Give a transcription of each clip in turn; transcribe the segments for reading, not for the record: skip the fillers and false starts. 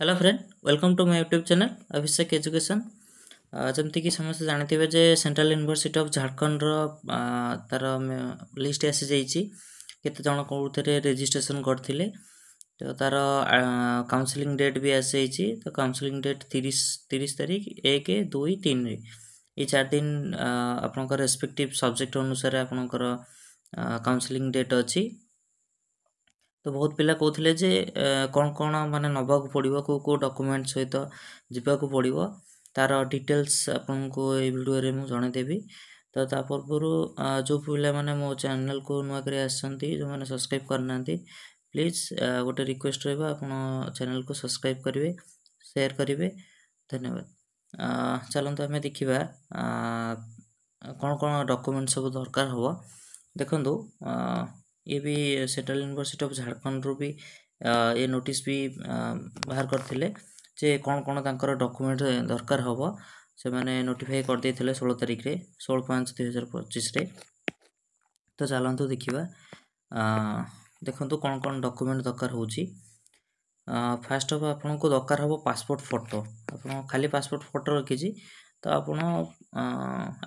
Hello friend, welcome to my YouTube channel Abhishek education. जमती कि समस्त जानते जे सेंट्रल यूनिवर्सिटी ऑफ झारखंड तार लिस्ट आसी जाइए केते जन कौन रेजिस्ट्रेशन करते तो तार काउंसलिंग डेट भी आसी जाइए। तो काउंसलिंग डेट 30 तारीख 1, 2, 3 ये 4 दिन आपंकर रेस्पेक्टिव सब्जेक्ट अनुसार आपंकर काउंसलिंग डेट अच्छी। तो बहुत पिला कहते जे कौन कौन माने नबाक पड़ो को डॉक्यूमेंट सहित जावाक पड़ो तार डिटेल्स आपको ये वीडियो रे मुझे जनईदेवी। तो ता पूर्व जो पिला माने मो चैनल को नुआक आसछंती जो माने सब्सक्राइब करना प्लीज गोटे रिक्वेस्ट रहा आप चैनल को सब्सक्राइब करेंगे, शेयर करेंगे। धन्यवाद। चलते आम देखा कौन कौन डॉक्यूमेंट सब दरकार हम देखु। ये भी सेंट्रल यूनिवर्सिटी ऑफ झारखंड रू भी ये नोटिस भी बाहर करते जे कौन कौन तांकर डॉक्यूमेंट दरकार हम से मैंने नोटिफाई कर देते 16 तारीख रे 16/5/2025 रे। तो चलतु देखा देखो कौन कौन डॉक्यूमेंट दरकार हो। फास्ट ऑफ आपन को दरकार हम पासपोर्ट फोटो। आप खाली पासपोर्ट फोटो रखी तो आप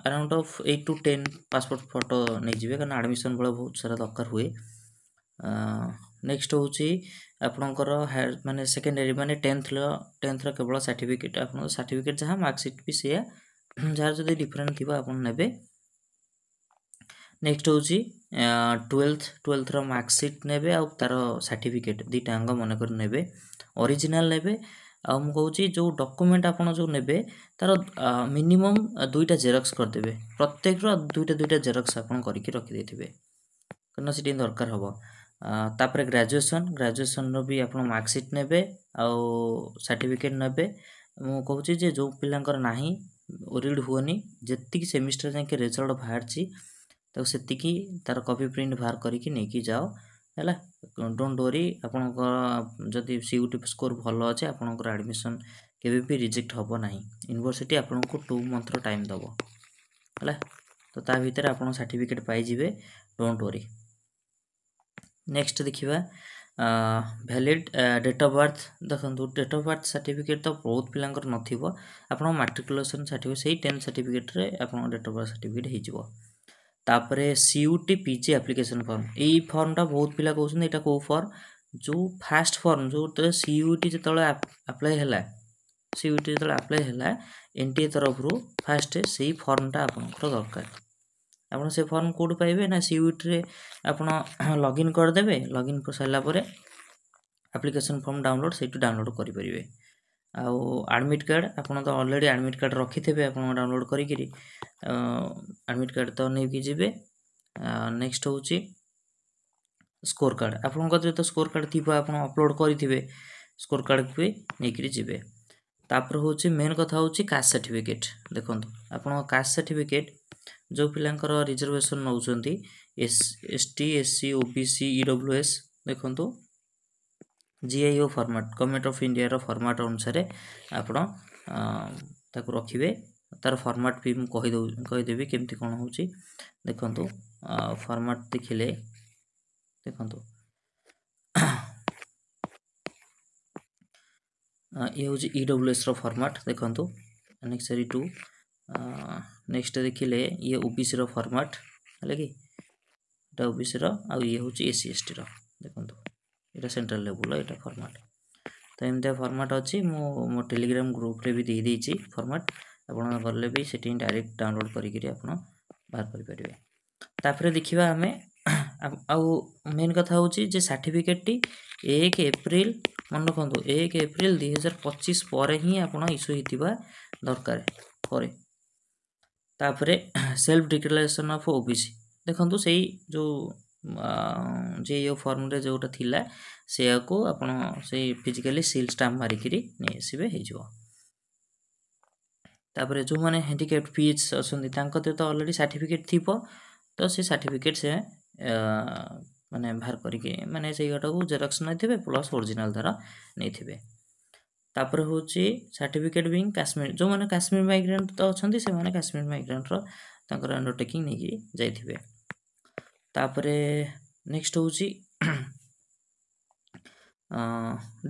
around of 8 to 10 passport photo नहीं जाए कारण एडमिशन बेले बहुत सारा दरकार हुए। नेक्स्ट हूँ आपणकर माने सेकेंडरी माने 10th केवल सर्टिफिकेट आप सर्टिफिकेट जहाँ मार्कशीट भी सी जार जब डिफरेंट थी आप ने। नेक्स्ट हूँ 12th मार्कशीट ने तार सर्टिफिकेट दुईटांग मनकर ने ओरिजिनल ने आ मुझे जो डॉक्यूमेंट आप जो ने तार मिनिमम 2टा जेरक्स करदे प्रत्येक दुईटा जेरक्स आप रखिदे कारण से दरकार हम। तापर ग्रेजुएशन भी आप मार्कशीट ने सर्टिफिकेट ने मु कहूँ जो पिलांकर नाही ओरिड हुए जी सेमिस्टर जाके रिजल्ट बाहर तो से तार कॉपी प्रिंट बाहर करके नहीं जाओ है। डोंट वरी जदि सीयूटी स्कोर भल अच्छे आपंकर एडमिशन केवे भी रिजेक्ट हम ना। यूनिवर्सिटी आपन को 2 मंथ टाइम दब है तो ता भीतर आप सर्टिफिकेट पाइबे, डोंट वरी। नेक्स्ट देखा वैलिड डेट ऑफ बर्थ देखो डेट ऑफ बर्थ सर्टिफिकेट तो बहुत पिलांकर नथिबो आप मैट्रिकुलेशन सर्टिफिकेट से 10th सर्टिफिकेट रे आप डेट ऑफ बर्थ सर्टिफिकेट हो। तापरे सीयूटी पीजी एप्लिकेशन फॉर्म यही फॉर्मटा बहुत पिला कहते यहाँ कौ फॉर्म जो फास्ट फॉर्म जो सीयूटी जो अप्लाई है सीयूटी जो अप्लाई है एनटीए तरफ रू फास्ट से फॉर्मटा आपंकर दरकार। आप से फॉर्म कौट पाइबे ना सीयूटी रे आप लॉगिन करदे लॉगिन कर सारापर एप्लिकेशन फॉर्म डाउनलोड से डाउनलोड करेंगे। आउ एडमिट कार्ड आप तो ऑलरेडी एडमिट कार्ड रखिथे आप डाउनलोड करी एडमिट कार्ड तो नहीं कि जी। नेक्स्ट हूँ स्कोर कार्ड आप तो स्कोर कार्ड थी आप अपलोड करेंगे स्कोर कार्ड भी नहीं जी। तापर हूँ मेन कथा हूँ कास्ट सर्टिफिकेट देखो आप कास्ट सर्टिफिकेट जो पिलांकर रिजर्वेशन नौ एसटी एससी ओबीसी ईडब्ल्यूएस देखो जीआईओ फॉर्मेट गवर्नमेंट ऑफ इंडिया रो फॉर्मेट अनुसार आपण ताको रखिबे। तार फॉर्मेट भी मु कहीदेवी केमती कौन हो देखु फॉर्मेट देखिले देखु ये हूँ ईडब्ल्यूएस रो फॉर्मेट देखु नेक्स्ट 2 नेक्स्ट देखिले ये ओबीसी रो फॉर्मेट है कि ओबीसी रो आ ये हूँ एससी एसटी रो देखु ये सेंट्रल लेवल ये फॉर्मेट। तो एमती फॉर्मेट अच्छी मो टेलीग्राम ग्रुप रे भी दे देछि फॉर्मेट आप गले भी से डायरेक्ट डाउनलोड करी आप बाहर करेंगे। तापर देखा आम मेन कथा हूँ सर्टिफिकेट टी 1 एप्रिल मन रखु 1 एप्रिल 2025 पर ही आप इश्यू होता दरकार पर। तापर सेल्फ डिक्लेरेशन ऑफ ओबीसी देखो से जो जे फॉर्म रे जोटा थिला से को आपण से फिजिकली सील स्टाम्प मारिक नहीं आसबे हो। तापर जो मैंने हैंडिकैप्ड पीच अच्छा तो ऑलरेडी सर्टिफिकेट थी तो से सर्टिफिकेट से माने बाहर करके माने से को जेरक्स नहीं प्लस ओरिजिनल द्वारा नहीं थे। तापर हूँ सर्टिफिकेट भी काश्मीर जो मैंने काश्मीर माइग्रेंट तो अच्छा से मैंने काश्मीर माइग्रेंट अंडरटेकिंग नहीं जाइए। तापर नेक्स्ट हूँ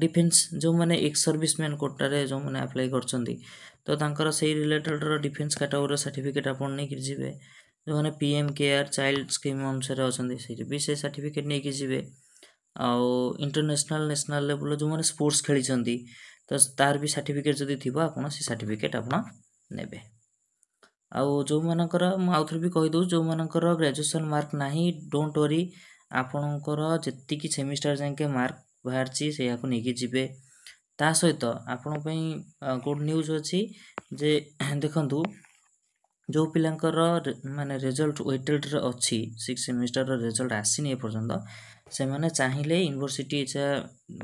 डिफेन्स जो मैंने एक्स सर्विसमैन कोटारे जो मैंने अप्लाई करछंती तो तांकर सेही रिलेटेड डिफेन्स कैटेगरी सर्टिफिकेट आपण नै कि जिवे जो मैंने पीएम केयर चाइल्ड स्कीम अनुसार अछंती सेही भी से सर्टिफिकेट नै कि जिवे आउ इंटरनेशनल नेशनल लेवल जो मैंने स्पोर्ट्स खेली छंती तो तार भी सर्टिफिकेट जदी थिबो आपण से सर्टिफिकेट आपण नेबे आउ जो मानकर आउथर भी कहि दउ जो मानकर ग्रेजुएशन मार्क नाही डोंट वरी आपणकर जेति कि सेमिस्टर जाके मार्क बाहरची से याको नेकी जिबे ता सहित आपण पई गुड न्यूज अछि जे देखंतु जो पिलांकर माने रिजल्ट वेटेड रे अछि 6 सेमिस्टर रो रिजल्ट आसीनी ए पर्यंत से माने चाहिले यूनिवर्सिटी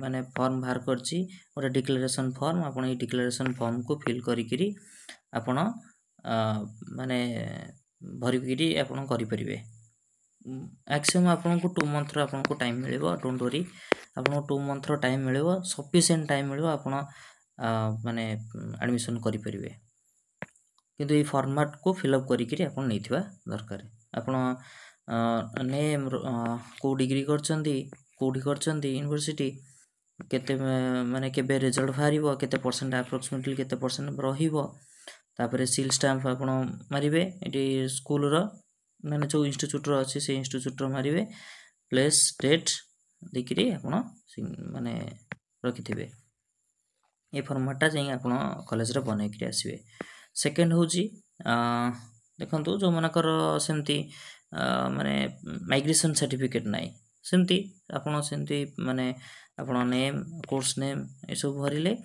माने फॉर्म बाहर करची ओटा डिक्लेरेशन फॉर्म आपण ए डिक्लेरेशन फॉर्म को फिल करिकरी आपण माने भरिकरी आपण करि परिबे मैक्सिमम आपन को 2 मंथ रो आपन को टाइम मिलिबो डोंट वरी आपन को 2 मंथ रो टाइम मिलिबो सफिशिएंट टाइम मिलिबो आपण माने एडमिशन करि परिबे किंतु ए फॉर्मेट को फिल अप करिकरी आपन नैथिबा दरकार आपन नेम को डिग्री करचंदी कोडी करचंदी यूनिवर्सिटी केते माने केबे रिजल्ट बाहरिबो केते परसेंट अप्रोक्सीमेटली केते परसेंट रहिबो तापरे सील स्टैंप आपण मारिबे एटी स्कूल रो माने जो इंस्टीट्यूट रो अछि से इंस्टीट्यूट रो मारिबे प्लेस डेट देखिरी आपण माने रखिथिबे ए फॉर्मेटटा जाई आपण कॉलेज रे बनै करी आसीबे सेकंड होजी देखंतु जो मनकर सेमती माने माइग्रेशन सर्टिफिकेट नाही सेमती आपण सेमती माने आपण नेम कोर्स नेम ए सब भरिले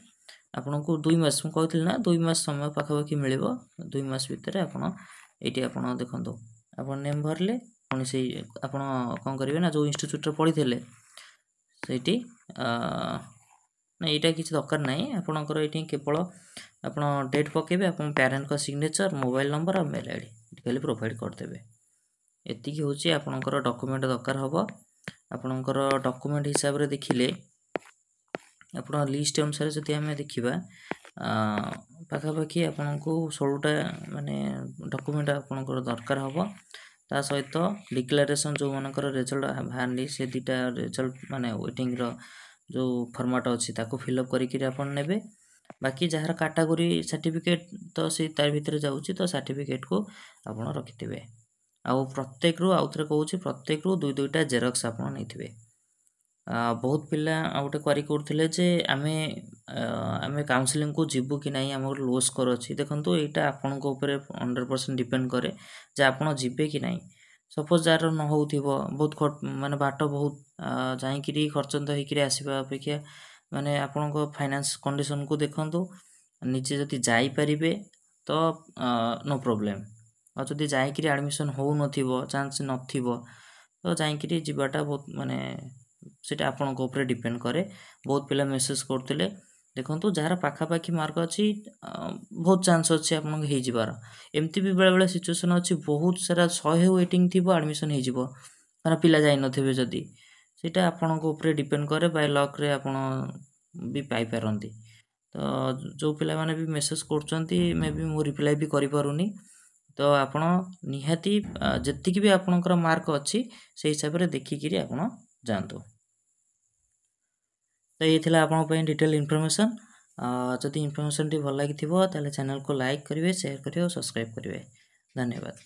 आपण को 2 मास म कहथिल ना 2 मास समय पाखापाखि मिलिबो 2 मास भीतर आपण एटी आपण देखंतु आपण नेम भरले पुनी से आपण कोन करिवे ना जो इंस्टीट्यूट रे पढिथिले सेठी ना एटा किछ दरकार नाही आपणकर एठी केवल आपण डेट पकेबे आपण पेरेंट का सिग्नेचर मोबाइल नंबर और मेल आईडी खाली प्रोवाइड कर देबे एति कि होची आपणकर डॉक्यूमेंट दरकार हबो आपणकर डॉक्यूमेंट हिसाब रे देखिले आपण लिस्ट अनुसार जति हमें देखिबा पाखापाखि आपण को 16टा माने डॉक्यूमेंट आपण को दरकार हबो ता सहित डिक्लेरेशन जो मानकर रिजल्ट बाहरली से दिटा रिजल्ट माने वेटिंग रो जो फॉर्मेट अछि ताको फिल अप करि कि आपण नेबे बाकी जहार कैटेगरी सर्टिफिकेट तो से तार भीतर जाउची तो सर्टिफिकेट को आपण रखिथिबे आ प्रत्येक रो आउथरे कहूची प्रत्येक रो दुई दुईटा जेरॉक्स आपण नैथिबे बहुत पिला आउटे क्वेरी करथिले जे आमे काउंसलिंग को जिबु कि नाही हमर लो स्कोर अछि देखंतु एटा आपण को ऊपर 100% डिपेंड करे जे आपण जिबे कि नाही सपोज जार न होउथिबो बहुत माने बाट बहुत जाई कि खर्चंत होई कि आसीबा अपेक्षा माने आपण को फाइनेंस कंडीशन को देखंतु निचे जति जाई परिबे तो नो प्रॉब्लम आ जति जाई कि एडमिशन हो नथिबो चांस नथिबो तो जाई कि जिबाटा बहुत माने सेटा आपण को ऊपर डिपेंड करे बहुत पिला मेसेज करथिले देखंतु जहार पाखा पाखी मार्क अछि बहुत चांस अछि आपण हे जिबार एम्ति भी बेले बेले सिचुएशन अछि बहुत सारा 100 वेटिंग थिबो एडमिशन हे जिवो माने पिला जाई नथिबे जदी सेटा आपण को ऊपर डिपेंड करे बाय लक रे आपण भी पाई परंती तो जो पिला माने भी मेसेज करचंती मे भी मो रिप्लाई भी करि पारुनी तो आपण निहाती जत्ति कि भी आपणकर मार्क अछि से हिसाब रे देखि कि आपण जानतो तो ये थिला आपण पे डिटेल इन्फॉर्मेशन जदि इन्फॉर्मेशन टी भल लागि थिबो ताले चैनल को लाइक करिवे शेयर करिवे और सब्सक्राइब करिवे धन्यवाद।